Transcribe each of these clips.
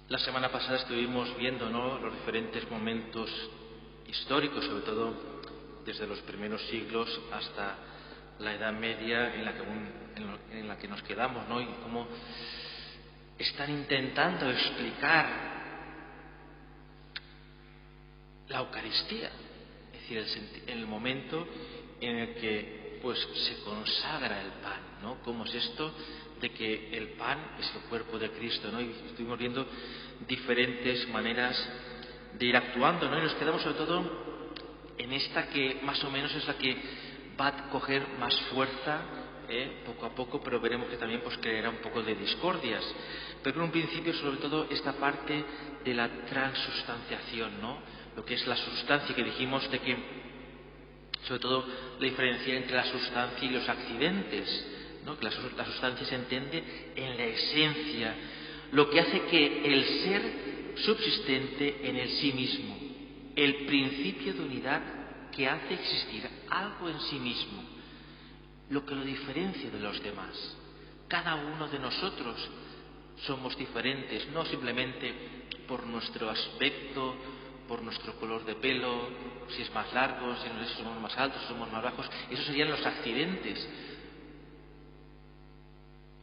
La semana pasada estuvimos viendo, ¿no?, los diferentes momentos históricos, sobre todo desde los primeros siglos hasta la Edad Media en la que nos quedamos, ¿no?, y cómo están intentando explicar la Eucaristía, es decir, el momento en el que pues se consagra el pan, ¿no? ¿Cómo es esto de que el pan es el cuerpo de Cristo, ¿no? Y estuvimos viendo diferentes maneras de ir actuando, ¿no? Y nos quedamos sobre todo en esta que más o menos es la que va a coger más fuerza poco a poco, pero veremos que también pues creará un poco de discordias. Pero en un principio, sobre todo, esta parte de la transustanciación, ¿no? Lo que es la sustancia, que dijimos de que sobre todo la diferencia entre la sustancia y los accidentes, ¿no? Que la sustancia se entiende en la esencia, lo que hace que el ser subsistente en el sí mismo, el principio de unidad que hace existir algo en sí mismo, lo que lo diferencia de los demás. Cada uno de nosotros somos diferentes, no simplemente por nuestro aspecto, por nuestro color de pelo, si es más largo, si somos más altos, si somos más bajos. Esos serían los accidentes.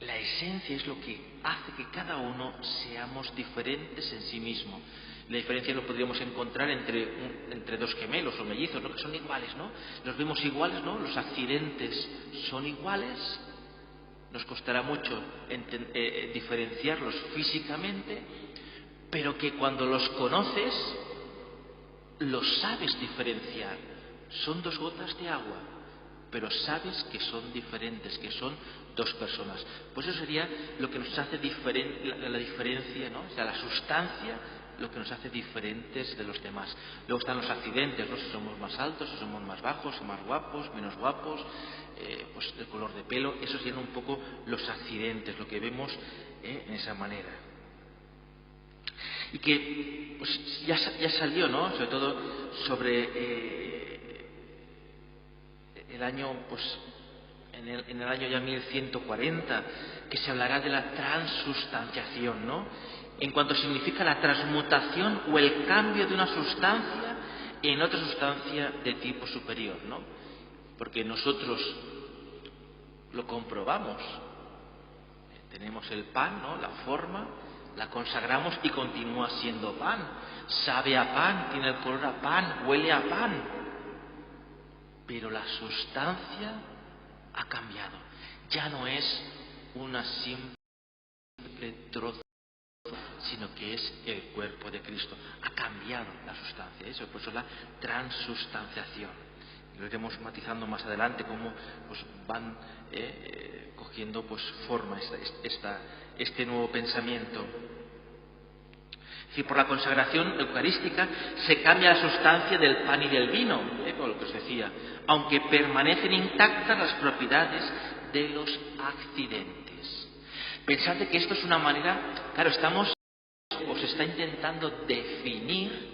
La esencia es lo que hace que cada uno seamos diferentes en sí mismo. La diferencia lo podríamos encontrar entre dos gemelos o mellizos, ¿no?, que son iguales, ¿no? Los vemos iguales, ¿no? Los accidentes son iguales. Nos costará mucho diferenciarlos físicamente, pero que cuando los conoces los sabes diferenciar. Son dos gotas de agua, pero sabes que son diferentes, que son dos personas. Pues eso sería lo que nos hace la diferencia, ¿no? O sea, la sustancia, lo que nos hace diferentes de los demás. Luego están los accidentes, ¿no? Si somos más altos, si somos más bajos, si más guapos, menos guapos, pues el color de pelo. Esos serían un poco los accidentes, lo que vemos en esa manera. Y que pues ya salió, ¿no?, sobre todo sobre el año, pues en el año ya 1140, que se hablará de la transustanciación, ¿no?, en cuanto significa la transmutación o el cambio de una sustancia en otra sustancia de tipo superior, ¿no? Porque nosotros lo comprobamos. Tenemos el pan, ¿no?, la forma, la consagramos y continúa siendo pan. Sabe a pan, tiene el color a pan, huele a pan. Pero la sustancia ha cambiado. Ya no es una simple trozo, sino que es el cuerpo de Cristo. Ha cambiado la sustancia. Eso, por eso la transustanciación. Lo iremos matizando más adelante, cómo pues van cogiendo pues forma este nuevo pensamiento. Si por la consagración eucarística se cambia la sustancia del pan y del vino, por lo que os decía, aunque permanecen intactas las propiedades de los accidentes. Pensad que esto es una manera, claro, se está intentando definir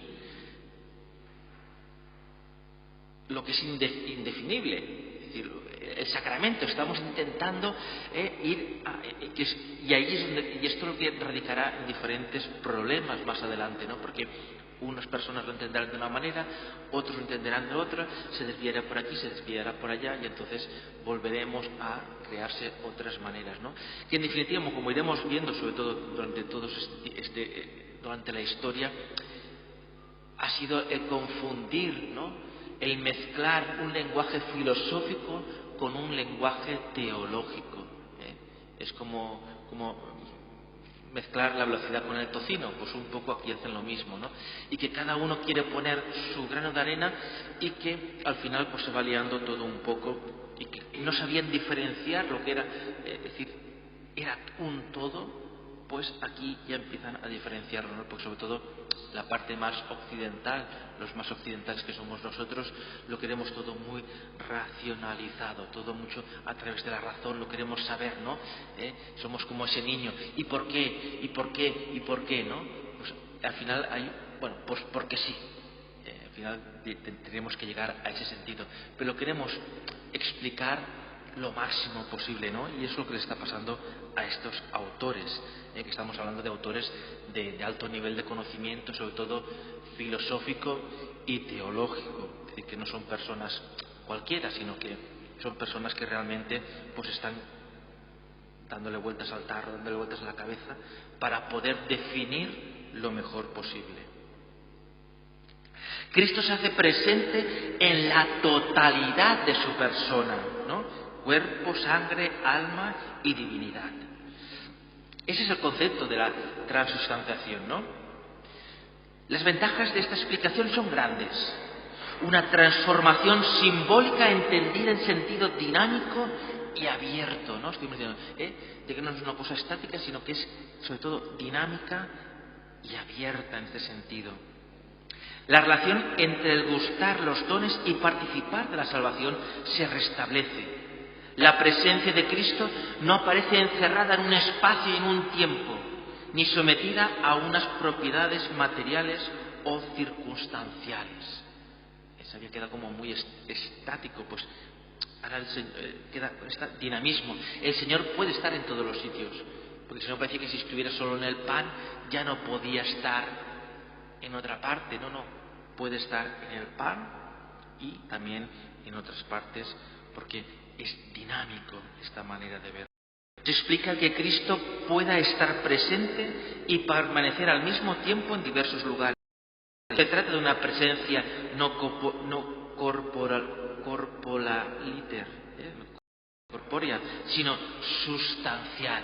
lo que es indefinible, es decir, el sacramento. Estamos intentando y ahí es donde, y esto es lo que radicará en diferentes problemas más adelante, ¿no? Porque unas personas lo entenderán de una manera, otros lo entenderán de otra, se desviará por aquí, se desviará por allá, y entonces volveremos a crearse otras maneras, ¿no? Que en definitiva, como iremos viendo, sobre todo durante la historia, ha sido el confundir, ¿no?, el mezclar un lenguaje filosófico con un lenguaje teológico. Es como mezclar la velocidad con el tocino, pues un poco aquí hacen lo mismo, ¿no? Y que cada uno quiere poner su grano de arena y que al final pues se va liando todo un poco y que no sabían diferenciar lo que era, es decir, era un todo. Pues aquí ya empiezan a diferenciarlo, ¿no? Porque sobre todo la parte más occidental, los más occidentales que somos nosotros, lo queremos todo muy racionalizado, todo mucho a través de la razón, lo queremos saber, ¿no? Somos como ese niño. ¿Y por qué? ¿Y por qué? ¿Y por qué? ¿No? Pues al final hay, bueno, pues porque sí. Al final tendremos que llegar a ese sentido. Pero lo queremos explicar lo máximo posible, ¿no? Y es lo que le está pasando a estos autores, que estamos hablando de autores de alto nivel de conocimiento, sobre todo filosófico y teológico, es decir, que no son personas cualquiera, sino que son personas que realmente pues están dándole vueltas al tarro, dándole vueltas a la cabeza para poder definir lo mejor posible. Cristo se hace presente en la totalidad de su persona, ¿no? Cuerpo, sangre, alma y divinidad. Ese es el concepto de la transustanciación, ¿no? Las ventajas de esta explicación son grandes. Una transformación simbólica entendida en sentido dinámico y abierto, ¿no? Estoy diciendo, de que no es una cosa estática, sino que es sobre todo dinámica y abierta en este sentido. La relación entre el gustar los dones y participar de la salvación se restablece. La presencia de Cristo no aparece encerrada en un espacio y en un tiempo, ni sometida a unas propiedades materiales o circunstanciales. Eso había quedado como muy estático, pues ahora queda este dinamismo. El Señor puede estar en todos los sitios, porque el Señor parecía que si estuviera solo en el pan ya no podía estar en otra parte. No, puede estar en el pan y también en otras partes, porque es dinámico esta manera de ver. Se explica que Cristo pueda estar presente y permanecer al mismo tiempo en diversos lugares. Se trata de una presencia no corpórea, sino sustancial.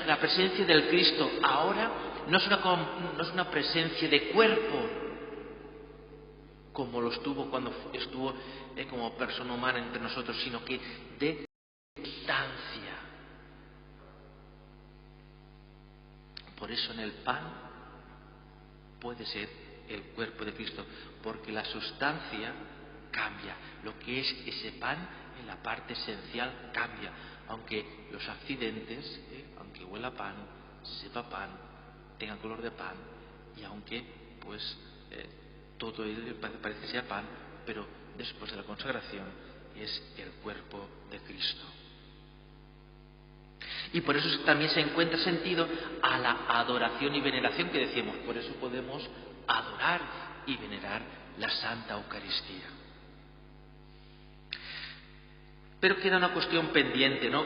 La presencia del Cristo ahora no es una presencia de cuerpo, como lo estuvo cuando estuvo como persona humana entre nosotros, sino que de sustancia. Por eso en el pan puede ser el cuerpo de Cristo, porque la sustancia cambia. Lo que es ese pan en la parte esencial cambia, aunque los accidentes, aunque huela pan, sepa pan, tenga color de pan, y aunque pues todo ello parece que sea pan, pero después de la consagración es el cuerpo de Cristo. Y por eso también se encuentra sentido a la adoración y veneración que decíamos. Por eso podemos adorar y venerar la Santa Eucaristía. Pero queda una cuestión pendiente, ¿no?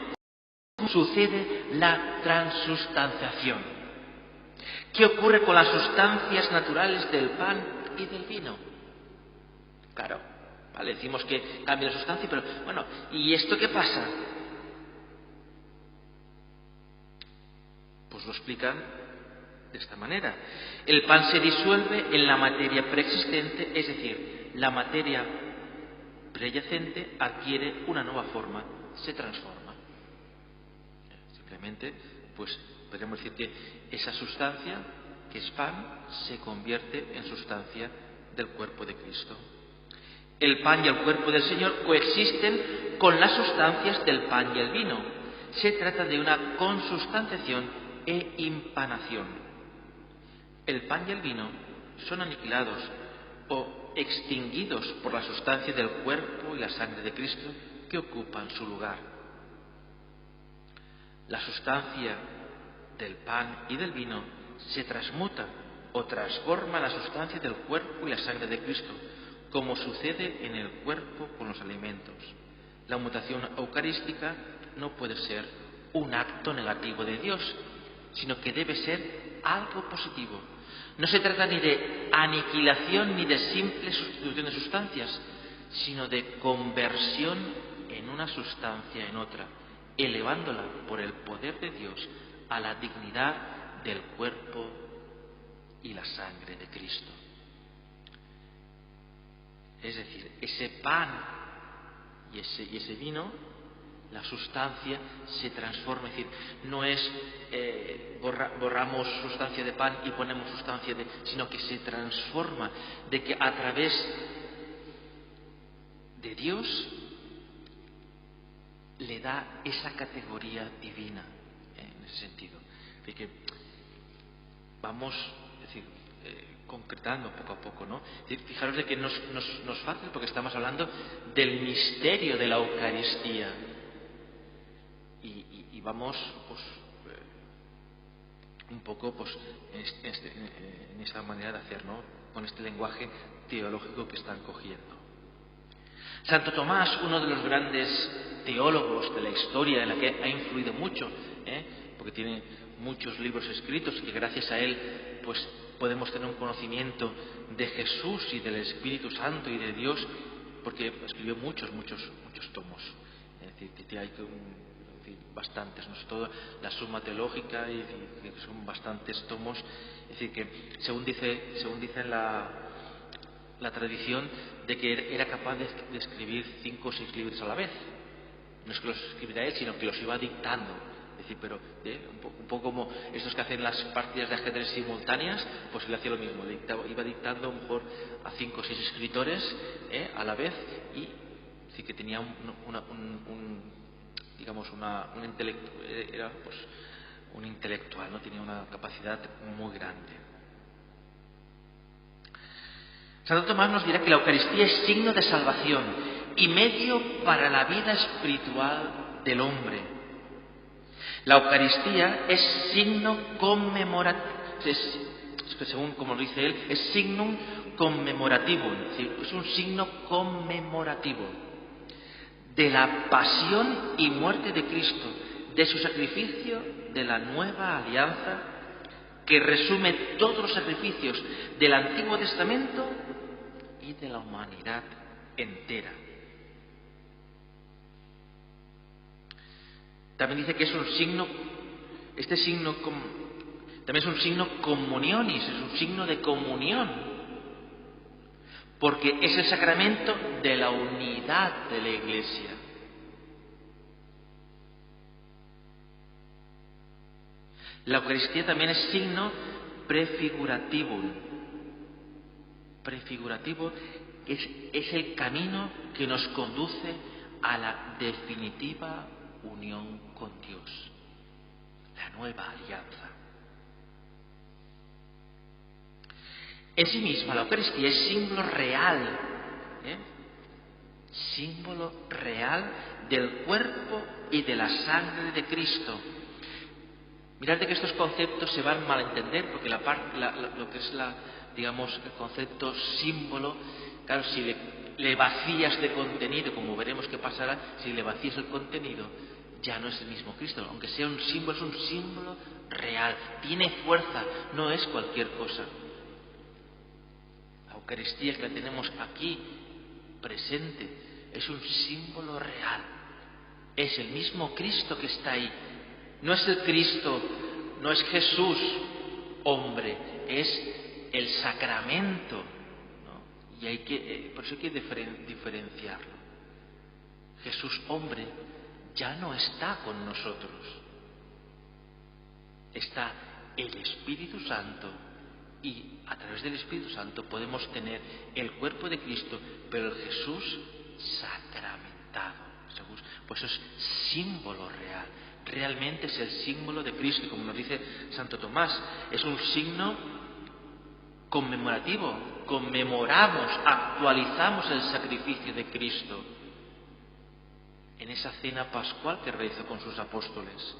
¿Cómo sucede la transustanciación? ¿Qué ocurre con las sustancias naturales del pan y del vino? Claro, vale, decimos que cambia la sustancia, pero bueno, ¿y esto qué pasa? Pues lo explican de esta manera. El pan se disuelve en la materia preexistente, es decir, la materia preyacente adquiere una nueva forma, se transforma. Simplemente, pues podríamos decir que esa sustancia, que es pan, se convierte en sustancia del cuerpo de Cristo. El pan y el cuerpo del Señor coexisten con las sustancias del pan y el vino. Se trata de una consustanciación e impanación. El pan y el vino son aniquilados o extinguidos por la sustancia del cuerpo y la sangre de Cristo que ocupan su lugar. La sustancia del pan y del vino se transmuta o transforma la sustancia del cuerpo y la sangre de Cristo, como sucede en el cuerpo con los alimentos. La mutación eucarística no puede ser un acto negativo de Dios, sino que debe ser algo positivo. No se trata ni de aniquilación ni de simple sustitución de sustancias, sino de conversión en una sustancia en otra, elevándola por el poder de Dios a la dignidad del cuerpo y la sangre de Cristo. Es decir, ese pan y ese vino, la sustancia se transforma, es decir, no es borramos sustancia de pan y ponemos sustancia sino que se transforma, de que a través de Dios le da esa categoría divina, en ese sentido. De que vamos, es decir, concretando poco a poco, ¿no? Fijaros de que no es fácil, porque estamos hablando del misterio de la Eucaristía. Y vamos pues un poco pues en esta manera de hacer, ¿no? Con este lenguaje teológico que están cogiendo. Santo Tomás, uno de los grandes teólogos de la historia, en la que ha influido mucho, porque tiene muchos libros escritos y que gracias a él pues podemos tener un conocimiento de Jesús y del Espíritu Santo y de Dios, porque escribió muchos tomos. Es decir, que hay bastantes, ¿no? Todo la Suma Teológica, y que son bastantes tomos. Es decir, que según dice la tradición, de que era capaz de escribir 5 o 6 libros a la vez. No es que los escribiera él, sino que los iba dictando. Es decir, pero un poco como estos que hacen las partidas de ajedrez simultáneas, pues él hacía lo mismo, iba dictando a lo mejor a 5 o 6 escritores a la vez, y sí que tenía era pues un intelectual, ¿no? Tenía una capacidad muy grande. Santo Tomás nos dirá que la Eucaristía es signo de salvación y medio para la vida espiritual del hombre. La Eucaristía es signo conmemorativo, según como lo dice él, es signum conmemorativo, es decir, es un signo conmemorativo de la pasión y muerte de Cristo, de su sacrificio, de la nueva alianza, que resume todos los sacrificios del Antiguo Testamento y de la humanidad entera. También dice que es un signo, también es un signo comunionis, es un signo de comunión, porque es el sacramento de la unidad de la Iglesia. La Eucaristía también es signo prefigurativo. Prefigurativo es el camino que nos conduce a la definitiva unión con Dios, la nueva alianza. En sí misma la Eucaristía es símbolo real, símbolo real del cuerpo y de la sangre de Cristo. Mirad que estos conceptos se van mal a entender, porque lo que es el concepto símbolo, claro, si le vacías de contenido, como veremos que pasará, si le vacías el contenido, ya no es el mismo Cristo. Aunque sea un símbolo, es un símbolo real, tiene fuerza, no es cualquier cosa. La Eucaristía que la tenemos aquí presente es un símbolo real, es el mismo Cristo que está ahí. No es el Cristo, no es Jesús hombre, es el sacramento, ¿no? Y por eso hay que diferenciarlo. Jesús hombre ya no está con nosotros, está el Espíritu Santo, y a través del Espíritu Santo podemos tener el cuerpo de Cristo, pero el Jesús sacramentado. Pues eso es símbolo real. Realmente es el símbolo de Cristo, como nos dice Santo Tomás, es un signo conmemorativo. Conmemoramos, actualizamos el sacrificio de Cristo en esa cena pascual que realizó con sus apóstoles.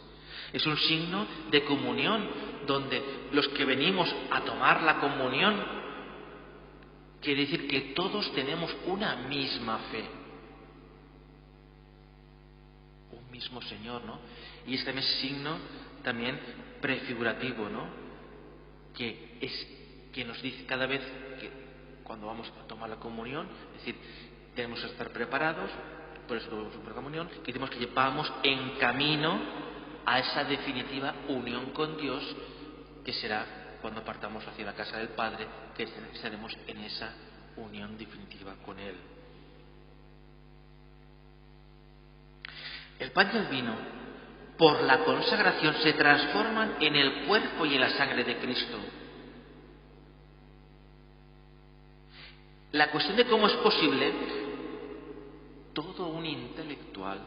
Es un signo de comunión, donde los que venimos a tomar la comunión, quiere decir que todos tenemos una misma fe, un mismo Señor, ¿no? Y este es signo también prefigurativo, ¿no? Que nos dice cada vez que cuando vamos a tomar la comunión, es decir, tenemos que estar preparados, por eso la comunión, que tenemos que vamos en camino a esa definitiva unión con Dios, que será cuando partamos hacia la casa del Padre, que estaremos en esa unión definitiva con Él. El pan y el vino, por la consagración, se transforman en el cuerpo y en la sangre de Cristo. La cuestión de cómo es posible, todo un intelectual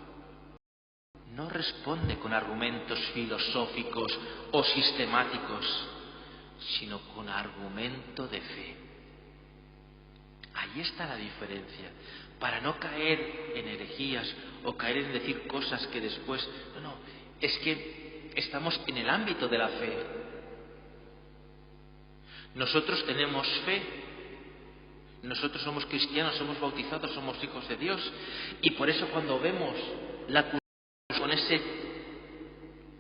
no responde con argumentos filosóficos o sistemáticos, sino con argumento de fe. Ahí está la diferencia. Para no caer en herejías o caer en decir cosas que después... No, es que estamos en el ámbito de la fe. Nosotros tenemos fe, nosotros somos cristianos, somos bautizados, somos hijos de Dios, y por eso cuando vemos la cruz con ese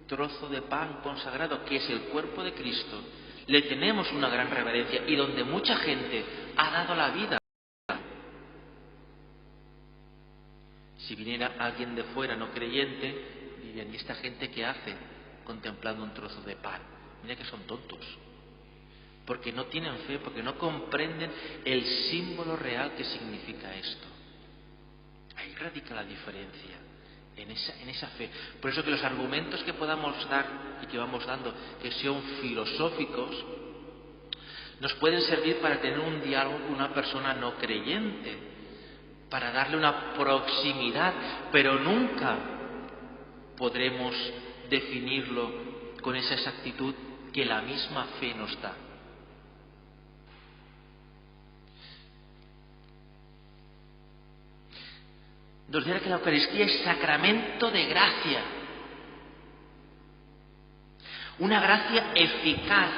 trozo de pan consagrado que es el cuerpo de Cristo, le tenemos una gran reverencia, y donde mucha gente ha dado la vida. Si viniera alguien de fuera no creyente, dirían: ¿y esta gente qué hace contemplando un trozo de pan? Mira que son tontos, porque no tienen fe, porque no comprenden el símbolo real que significa esto. Ahí radica la diferencia, en esa fe. Por eso que los argumentos que podamos dar y que vamos dando, que sean filosóficos, nos pueden servir para tener un diálogo con una persona no creyente, para darle una proximidad, pero nunca podremos definirlo con esa exactitud que la misma fe nos da. Nos dirá que la Eucaristía es sacramento de gracia, una gracia eficaz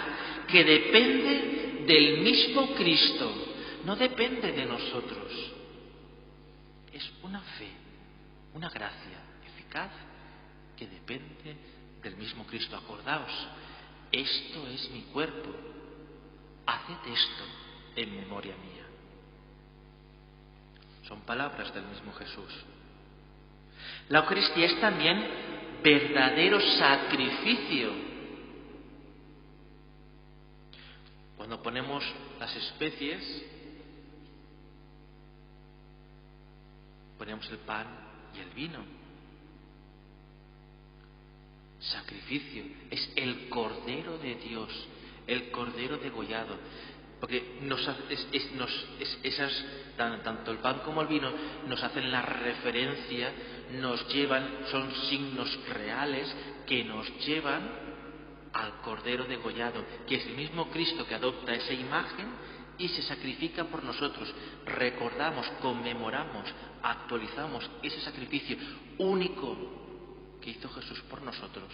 que depende del mismo Cristo, no depende de nosotros. Es una fe, una gracia eficaz que depende del mismo Cristo. Acordaos, esto es mi cuerpo, haced esto en memoria mía. Son palabras del mismo Jesús. La Eucaristía es también verdadero sacrificio. Cuando ponemos las especies, ponemos el pan y el vino. Sacrificio, es el Cordero de Dios, el Cordero degollado. Porque tanto el pan como el vino nos hacen la referencia, nos llevan, son signos reales que nos llevan al Cordero degollado, que es el mismo Cristo que adopta esa imagen y se sacrifica por nosotros. Recordamos, conmemoramos, actualizamos ese sacrificio único que hizo Jesús por nosotros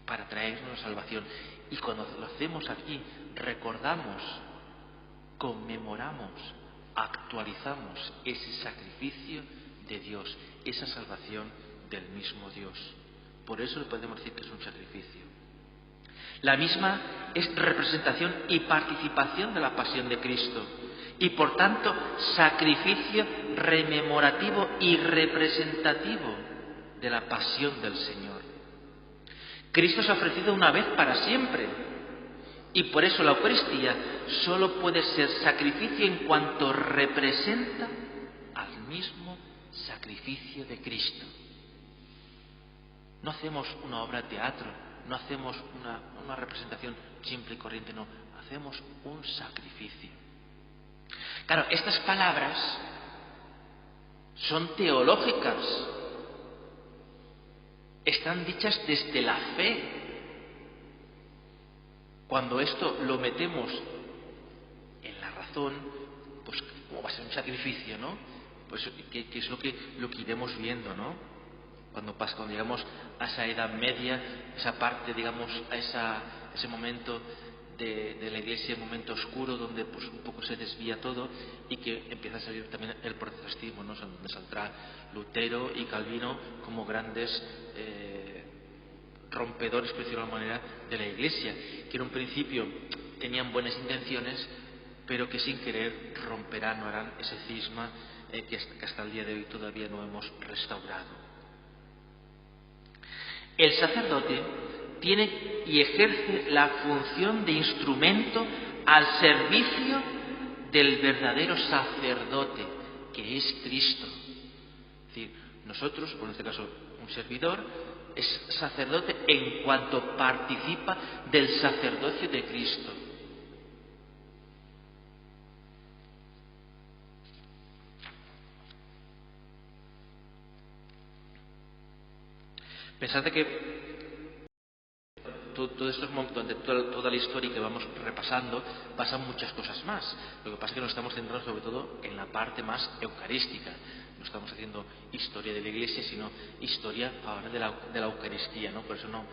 para traernos salvación. Y cuando lo hacemos aquí, recordamos, conmemoramos, actualizamos ese sacrificio de Dios, esa salvación del mismo Dios. Por eso le podemos decir que es un sacrificio. La misma es representación y participación de la pasión de Cristo, y por tanto sacrificio rememorativo y representativo de la pasión del Señor. Cristo se ha ofrecido una vez para siempre, y por eso la Eucaristía solo puede ser sacrificio en cuanto representa al mismo sacrificio de Cristo. No hacemos una obra de teatro, no hacemos una representación simple y corriente, no, hacemos un sacrificio. Claro, estas palabras son teológicas, están dichas desde la fe. Cuando esto lo metemos en la razón, pues ¿cómo va a ser un sacrificio, no? Pues que es lo que iremos viendo, ¿no? Cuando llegamos a esa Edad Media, esa parte, digamos, a ese momento de la Iglesia, un momento oscuro donde pues un poco se desvía todo y que empieza a salir también el protestantismo, ¿no? Donde saldrá Lutero y Calvino como grandes rompedores, por decirlo de alguna manera, de la Iglesia, que en un principio tenían buenas intenciones, pero que sin querer romperán o harán ese cisma que hasta el día de hoy todavía no hemos restaurado. El sacerdote tiene y ejerce la función de instrumento al servicio del verdadero sacerdote, que es Cristo. Es decir, nosotros, o en este caso un servidor, es sacerdote en cuanto participa del sacerdocio de Cristo. Pensad que todos estos momentos, durante toda la historia que vamos repasando, pasan muchas cosas más. Lo que pasa es que nos estamos centrando sobre todo en la parte más eucarística. No estamos haciendo historia de la Iglesia, sino historia ahora de la Eucaristía, ¿no? Por eso no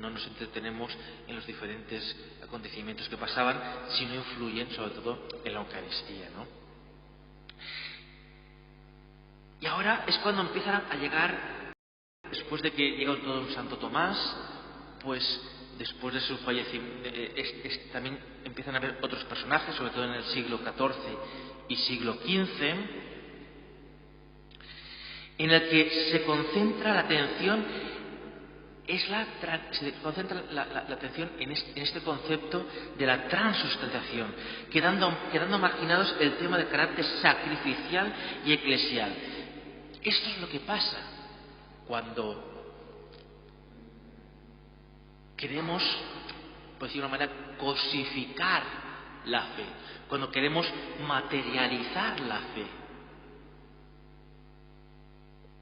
nos entretenemos en los diferentes acontecimientos que pasaban, sino influyen sobre todo en la Eucaristía, ¿no? Y ahora es cuando empiezan a llegar, después de que llega todo Santo Tomás, pues después de su fallecimiento, también empiezan a haber otros personajes, sobre todo en el siglo XIV y siglo XV, en el que se concentra la atención, en este concepto de la transustanciación, quedando marginados el tema de carácter sacrificial y eclesial. Esto es lo que pasa cuando queremos, por decir de una manera, cosificar la fe, cuando queremos materializar la fe,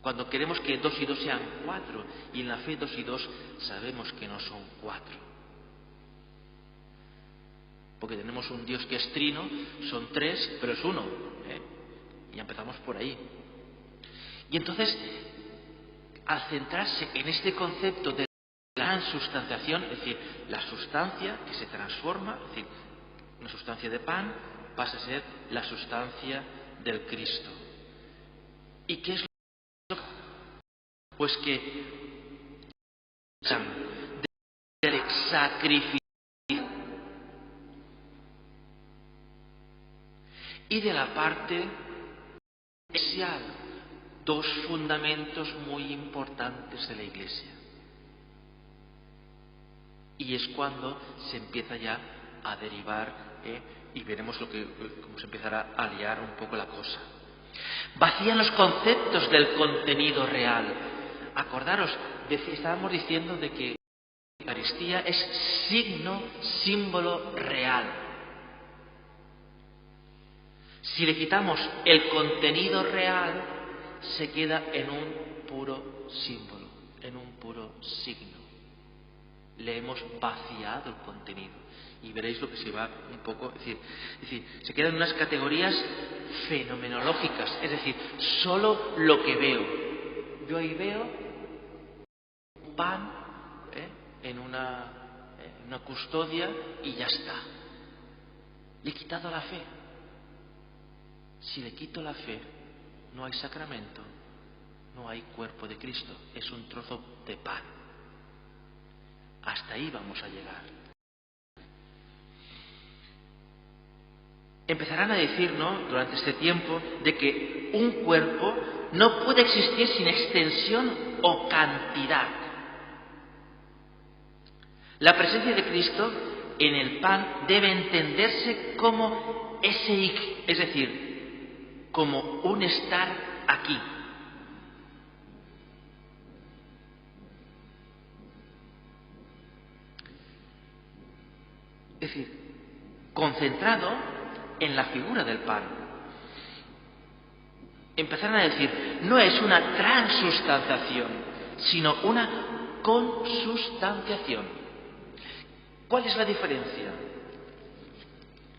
cuando queremos que 2 y 2 sean 4, y en la fe 2 y 2 sabemos que no son 4. Porque tenemos un Dios que es trino, son 3, pero es 1. Y empezamos por ahí. Y entonces, al centrarse en este concepto de la transustanciación, es decir, la sustancia que se transforma, es decir, una sustancia de pan pasa a ser la sustancia del Cristo. ¿Y qué es lo que? Pues que del sacrificio y de la parte eclesial, 2 fundamentos muy importantes de la Iglesia. Y es cuando se empieza ya a derivar, y veremos cómo se empezará a liar un poco la cosa. Vacían los conceptos del contenido real. Acordaros, estábamos diciendo de que la Eucaristía es signo, símbolo real. Si le quitamos el contenido real, se queda en un puro símbolo, en un puro signo. Le hemos vaciado el contenido. Y veréis lo que se va un poco, es decir, se quedan unas categorías fenomenológicas, es decir, solo lo que veo. Yo ahí veo un pan en una custodia y ya está. Le he quitado la fe. Si le quito la fe, no hay sacramento, no hay cuerpo de Cristo, es un trozo de pan. Hasta ahí vamos a llegar. Empezarán a decirnos durante este tiempo de que un cuerpo no puede existir sin extensión o cantidad. La presencia de Cristo en el pan debe entenderse como ese, es decir, como un estar aquí. Es decir, concentrado en la figura del pan. Empezaron a decir, no es una transustanciación, sino una consustanciación. ¿Cuál es la diferencia?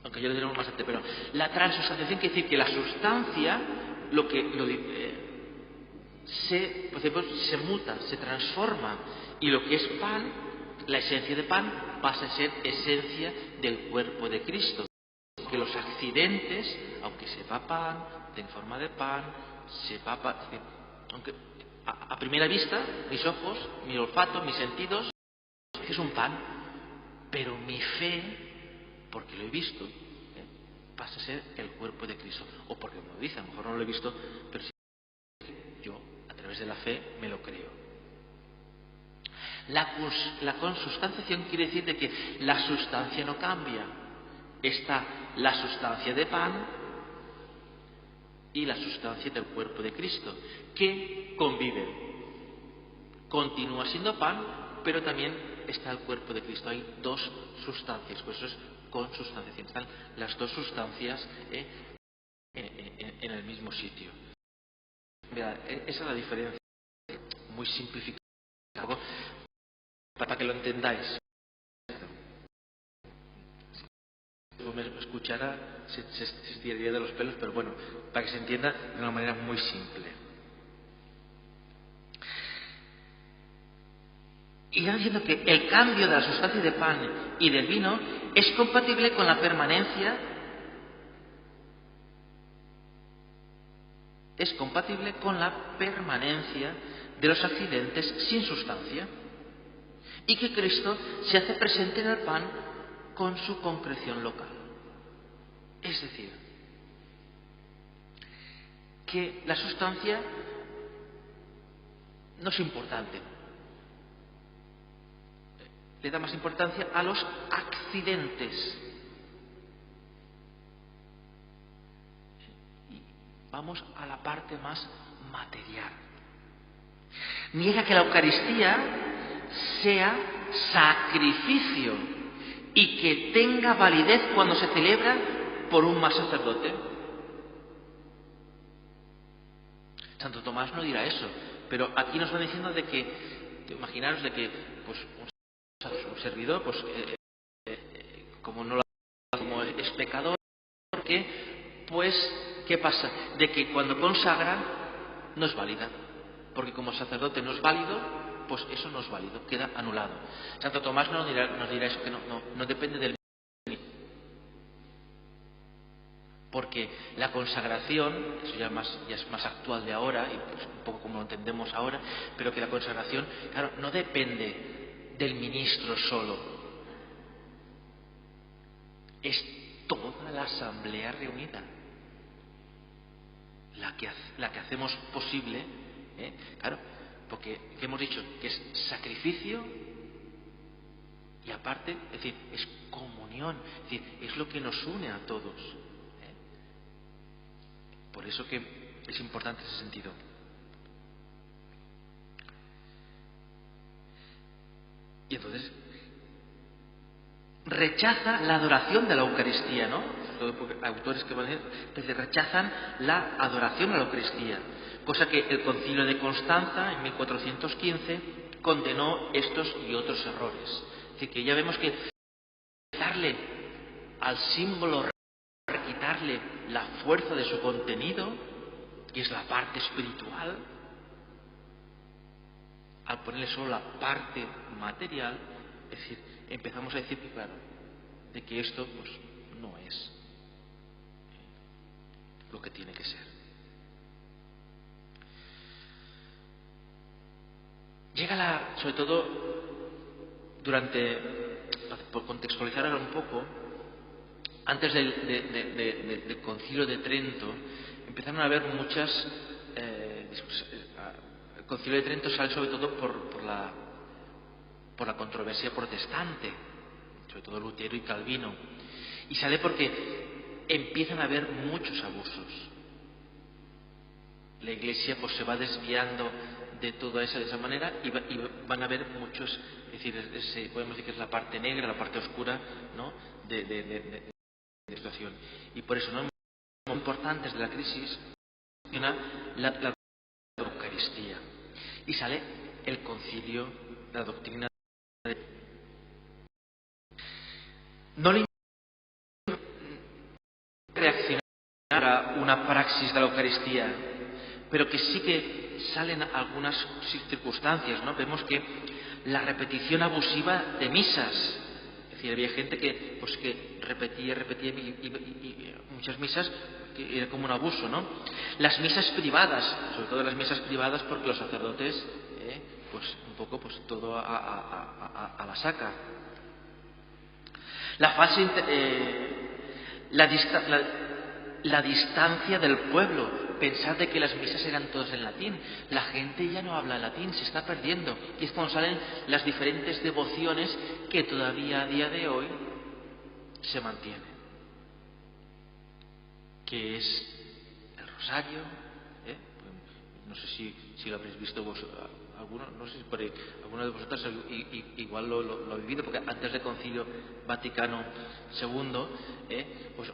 Aunque yo lo diré más antes, pero la transustanciación quiere decir que la sustancia, se muta, se transforma, y lo que es pan, la esencia de pan, pasa a ser esencia del cuerpo de Cristo. Que los accidentes, aunque sepa pan, en forma de pan, sepa pan, aunque a primera vista, mis ojos, mi olfato, mis sentidos, es un pan, pero mi fe, porque lo he visto, pasa a ser el cuerpo de Cristo. O porque me lo dice, a lo mejor no lo he visto, pero sí, yo, a través de la fe, me lo creo. La consustanciación quiere decir de que la sustancia no cambia. Está la sustancia de pan y la sustancia del cuerpo de Cristo, que conviven. Continúa siendo pan, pero también está el cuerpo de Cristo. Hay 2 sustancias, pues eso es consustanciación. Están las 2 sustancias en el mismo sitio. Mira, esa es la diferencia, muy simplificada, para que lo entendáis. luego me escuchara se tiraría de los pelos, pero bueno, para que se entienda de una manera muy simple. Y ya diciendo que el cambio de la sustancia de pan y del vino es compatible con la permanencia, de los accidentes sin sustancia, y que Cristo se hace presente en el pan con su concreción local. Es decir, que la sustancia no es importante, le da más importancia a los accidentes. Y vamos a la parte más material. Niega que la Eucaristía sea sacrificio y que tenga validez cuando se celebra por un más sacerdote. Santo Tomás no dirá eso, pero aquí nos va diciendo de que, imaginaros de que pues, un servidor, pues como no lo como es pecador, pues ¿qué pasa? De que cuando consagra no es válida, porque como sacerdote no es válido, pues eso no es válido, queda anulado. Santo Tomás nos dirá eso, que no depende del porque la consagración, eso ya es más actual de ahora, y pues un poco como lo entendemos ahora, pero que la consagración, claro, no depende del ministro solo, es toda la asamblea reunida la que hacemos posible, claro, porque ¿qué hemos dicho? Que es sacrificio y aparte, es decir, es comunión, es decir, es lo que nos une a todos. Por eso que es importante ese sentido. Y entonces rechaza la adoración de la Eucaristía, ¿no? Porque autores que van a decir que rechazan la adoración a la Eucaristía, cosa que el Concilio de Constanza en 1415 condenó estos y otros errores. Es decir, que ya vemos que darle al símbolo, quitarle la fuerza de su contenido, que es la parte espiritual, al ponerle solo la parte material, es decir, empezamos a decir que claro, de que esto pues no es lo que tiene que ser. Llega sobre todo por contextualizar ahora un poco, antes del Concilio de Trento, empezaron a haber muchas el Concilio de Trento sale sobre todo por la controversia protestante, sobre todo Lutero y Calvino, y sale porque empiezan a haber muchos abusos. La Iglesia pues se va desviando de toda de esa manera y van a haber muchos, es decir, podemos decir que es la parte negra, la parte oscura, ¿no? de situación. Y por eso, ¿no? Muy importantes de la crisis, la Eucaristía. Y sale el concilio, la doctrina. No le reaccionar a una praxis de la Eucaristía, pero que sí que salen algunas circunstancias, ¿no? Vemos que la repetición abusiva de misas, es decir, había gente que repetía y muchas misas que era como un abuso, ¿no? Las misas privadas, sobre todo las misas privadas, porque los sacerdotes pues un poco pues todo a la saca. La falsa la distancia del pueblo, pensar de que las misas eran todas en latín. La gente ya no habla latín, se está perdiendo. Y es cuando salen las diferentes devociones que todavía a día de hoy se mantienen. Que es el rosario, no sé si lo habréis visto vos, alguno, no sé si por ahí, alguno de vosotros igual lo ha vivido, porque antes del Concilio Vaticano II, pues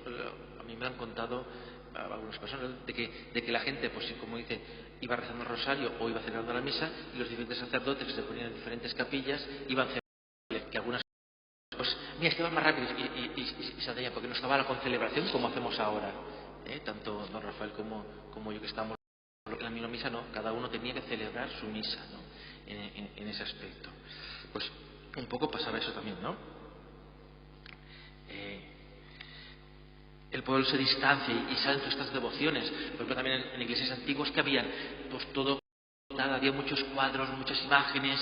a mí me han contado algunas personas de que la gente, pues como dice, iba rezando el rosario o iba celebrando la misa y los diferentes sacerdotes que se ponían en diferentes capillas iban celebrando, que algunas pues mira, este va más rápido y se hacía, porque no estaba la concelebración como hacemos ahora, tanto don Rafael como yo que estamos en la misma misa, no, cada uno tenía que celebrar su misa, ¿no? En ese aspecto. Pues un poco pasaba eso también, ¿no? El pueblo se distancia y salen todas estas devociones. Por ejemplo, también en iglesias antiguas que habían, pues todo, había muchos cuadros, muchas imágenes,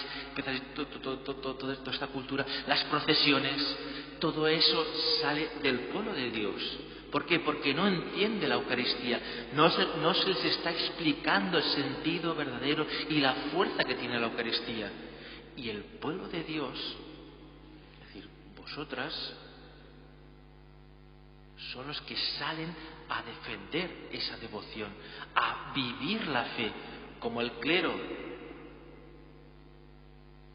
toda esta cultura, las procesiones, todo eso sale del pueblo de Dios. ¿Por qué? Porque no entiende la Eucaristía, no se les está explicando el sentido verdadero y la fuerza que tiene la Eucaristía. Y el pueblo de Dios, es decir, vosotras, son los que salen a defender esa devoción, a vivir la fe, como el clero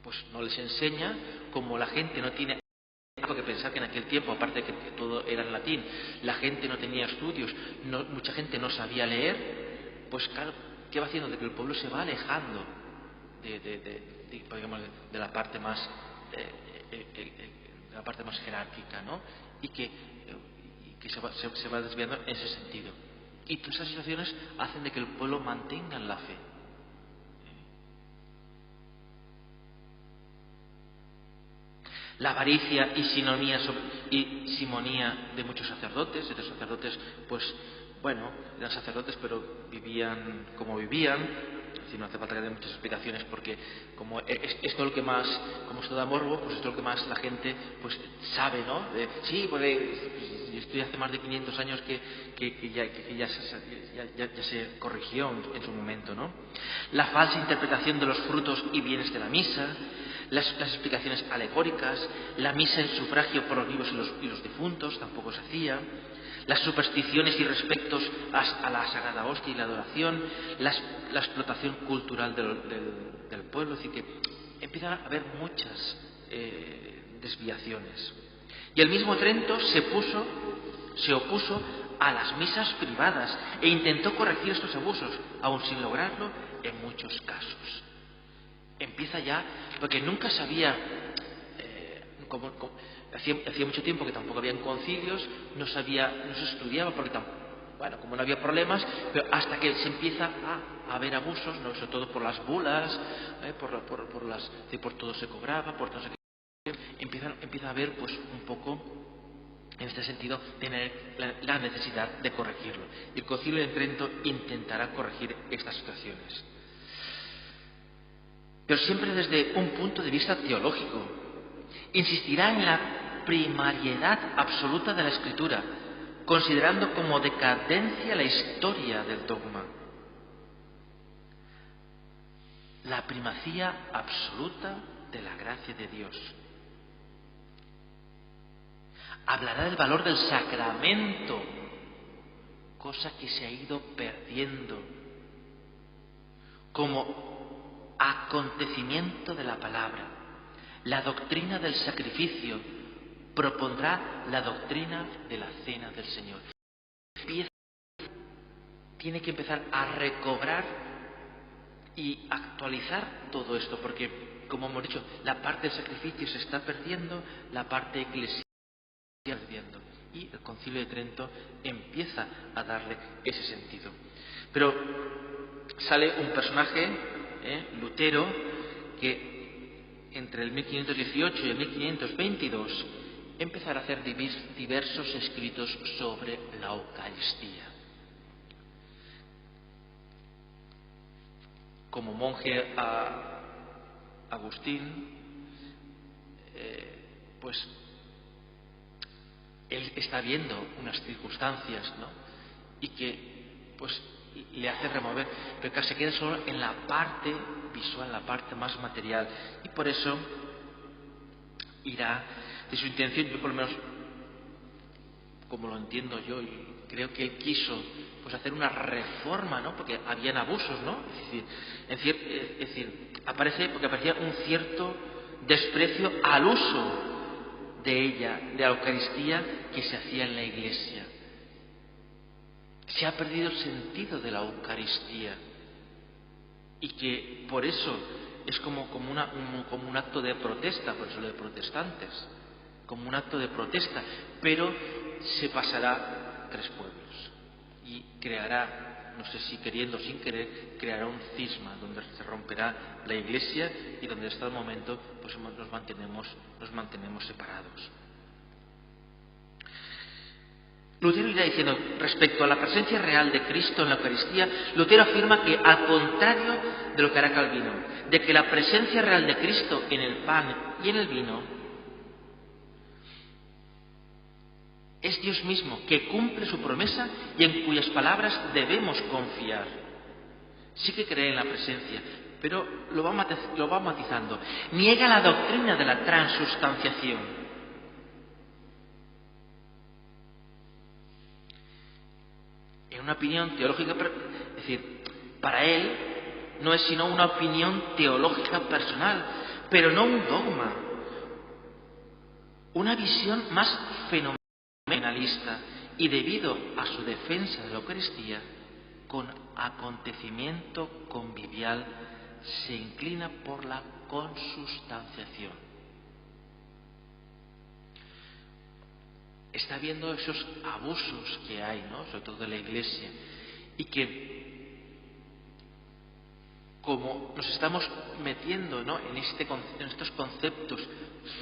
pues no les enseña, como la gente no tiene algo que pensar, que en aquel tiempo, aparte de que todo era en latín, la gente no tenía estudios, mucha gente no sabía leer, pues claro, ¿qué va haciendo? De que el pueblo se va alejando de la parte más de la parte más jerárquica, ¿no? Y que se va desviando en ese sentido. Y todas esas situaciones hacen de que el pueblo mantenga la fe. La avaricia y simonía de muchos sacerdotes, y de sacerdotes, pues, bueno, eran sacerdotes pero vivían como vivían. Si no hace falta que dé muchas explicaciones, porque como esto es lo que más, como esto da morbo, pues esto es lo que más la gente pues sabe, ¿no? Sí, porque yo estoy hace más de 500 años que ya se corrigió en su momento, ¿no? La falsa interpretación de los frutos y bienes de la misa, las explicaciones alegóricas, la misa en sufragio por los vivos y los difuntos, tampoco se hacía, las supersticiones y respectos a la Sagrada Hostia y la adoración, la explotación cultural del pueblo, es decir, que empiezan a haber muchas desviaciones. Y el mismo Trento se opuso a las misas privadas e intentó corregir estos abusos, aun sin lograrlo en muchos casos. Empieza ya, porque nunca sabía, hacía mucho tiempo que tampoco habían concilios, no se estudiaba, porque como no había problemas, pero hasta que se empieza a haber abusos, ¿no? Sobre todo por las bulas, por todo se cobraba, por todo empieza a haber pues un poco, en este sentido, tener la necesidad de corregirlo. Y el Concilio de Trento intentará corregir estas situaciones, pero siempre desde un punto de vista teológico. Insistirá en la primariedad absoluta de la Escritura, considerando como decadencia la historia del dogma. La primacía absoluta de la gracia de Dios. Hablará del valor del sacramento, cosa que se ha ido perdiendo, como acontecimiento de la palabra. La doctrina del sacrificio, propondrá la doctrina de la cena del Señor. Tiene que empezar a recobrar y actualizar todo esto, porque, como hemos dicho, la parte del sacrificio se está perdiendo, la parte eclesial se está perdiendo, y el Concilio de Trento empieza a darle ese sentido. Pero sale un personaje, Lutero, que entre el 1518 y el 1522 empezará a hacer diversos escritos sobre la Eucaristía. Como monje Agustín, pues él está viendo unas circunstancias, ¿no? Y que pues le hace remover, pero que se queda solo en la parte visual, la parte más material, y por eso irá de su intención. Yo por lo menos, como lo entiendo yo, y creo que él quiso pues hacer una reforma, ¿no? Porque habían abusos, ¿no? Es decir, aparecía un cierto desprecio al uso de ella, de la Eucaristía que se hacía en la Iglesia. Se ha perdido el sentido de la Eucaristía, y que por eso es como un acto de protesta, por eso lo de protestantes, como un acto de protesta, pero se pasará 3 pueblos y creará, no sé si queriendo o sin querer, creará un cisma donde se romperá la Iglesia y donde hasta el momento pues nos mantenemos separados. Lutero irá diciendo, respecto a la presencia real de Cristo en la Eucaristía, Lutero afirma que, al contrario de lo que hará Calvino, de que la presencia real de Cristo en el pan y en el vino es Dios mismo, que cumple su promesa y en cuyas palabras debemos confiar. Sí que cree en la presencia, pero lo va matizando. Niega la doctrina de la transustanciación. En una opinión teológica, es decir, para él no es sino una opinión teológica personal, pero no un dogma, una visión más fenomenalista, y debido a su defensa de la Eucaristía, con acontecimiento convivial, se inclina por la consustanciación. Está viendo esos abusos que hay, ¿no?, sobre todo de la Iglesia, y que como nos estamos metiendo, ¿no?, en estos conceptos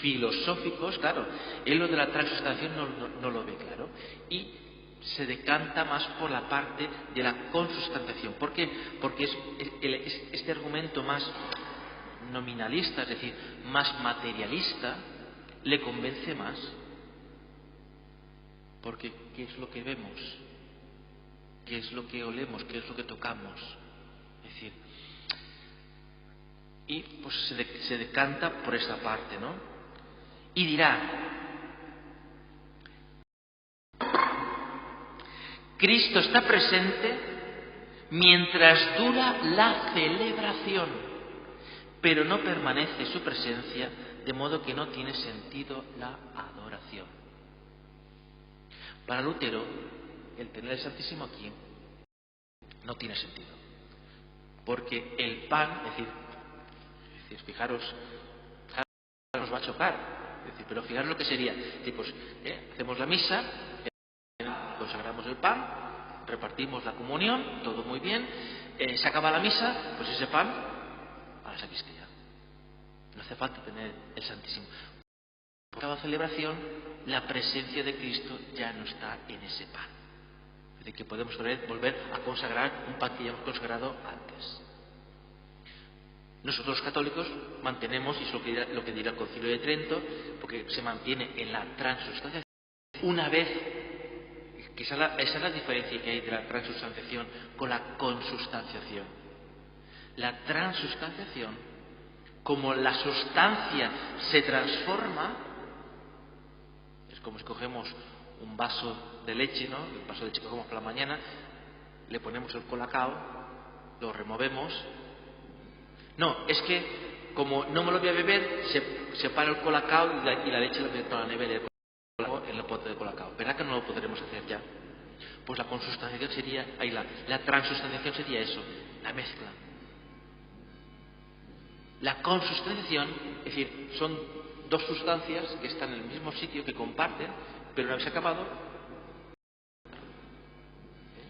filosóficos, claro, él lo de la transustanciación no lo ve claro y se decanta más por la parte de la consustanciación. ¿Por qué? Porque es este argumento más nominalista, es decir, más materialista, le convence más. Porque ¿qué es lo que vemos? ¿Qué es lo que olemos? ¿Qué es lo que tocamos? Es decir, y pues se decanta por esa parte, ¿no? Y dirá, Cristo está presente mientras dura la celebración, pero no permanece su presencia, de modo que no tiene sentido la adoración. Para Lutero, el tener el Santísimo aquí no tiene sentido, porque el pan, es decir, fijaros, nos va a chocar, es decir, pero fijaros lo que sería, pues, hacemos la misa, consagramos el pan, repartimos la comunión, todo muy bien, se acaba la misa, pues ese pan a la sacristía. No hace falta tener el Santísimo. Por cada celebración, la presencia de Cristo ya no está en ese pan. Es decir, que podemos volver a consagrar un pan que ya hemos consagrado antes. Nosotros los católicos mantenemos, y es lo que dirá el Concilio de Trento, porque se mantiene en la transustanciación, una vez, que esa es la diferencia que hay de la transustanciación con la consustanciación. La transustanciación, como la sustancia se transforma, es como si cogemos un vaso de leche, ¿no?, el vaso de leche que cogemos por la mañana, le ponemos el colacao, lo removemos. No, es que como no me lo voy a beber, se para el colacao y la leche la meto a la nevera en el pote de colacao. ¿Verdad que no lo podremos hacer ya? Pues la consustanciación sería, la transustanciación sería eso, la mezcla. La consustanciación, es decir, son dos sustancias que están en el mismo sitio, que comparten, pero una vez acabado,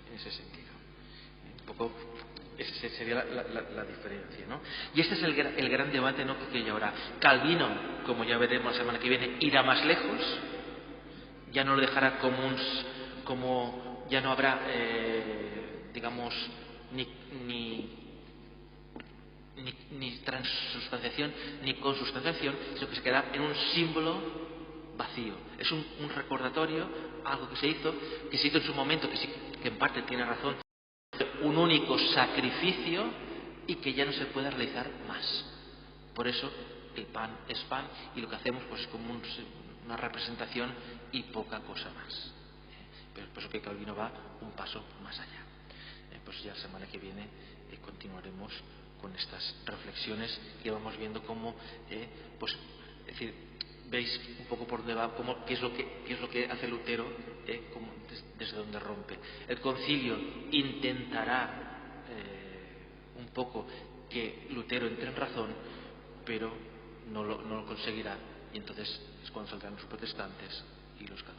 en ese sentido. Un poco, esa sería la diferencia, ¿no? Y este es el gran debate, ¿no?, que hay ahora. Calvino, como ya veremos la semana que viene, irá más lejos, ya no lo dejará como ya no habrá, digamos, ni transustanciación ni consustanciación, sino que se queda en un símbolo vacío. Es un recordatorio, algo que se hizo en su momento, que en parte tiene razón, un único sacrificio y que ya no se puede realizar más. Por eso el pan es pan y lo que hacemos pues es como una representación y poca cosa más. Pero es por eso que Calvino va un paso más allá. Pues ya la semana que viene continuaremos con estas reflexiones y vamos viendo cómo, pues, es decir, veis un poco por dónde va, qué es lo que hace Lutero, desde donde rompe. El concilio intentará un poco que Lutero entre en razón, pero no lo conseguirá, Y entonces es cuando saldrán los protestantes y los católicos.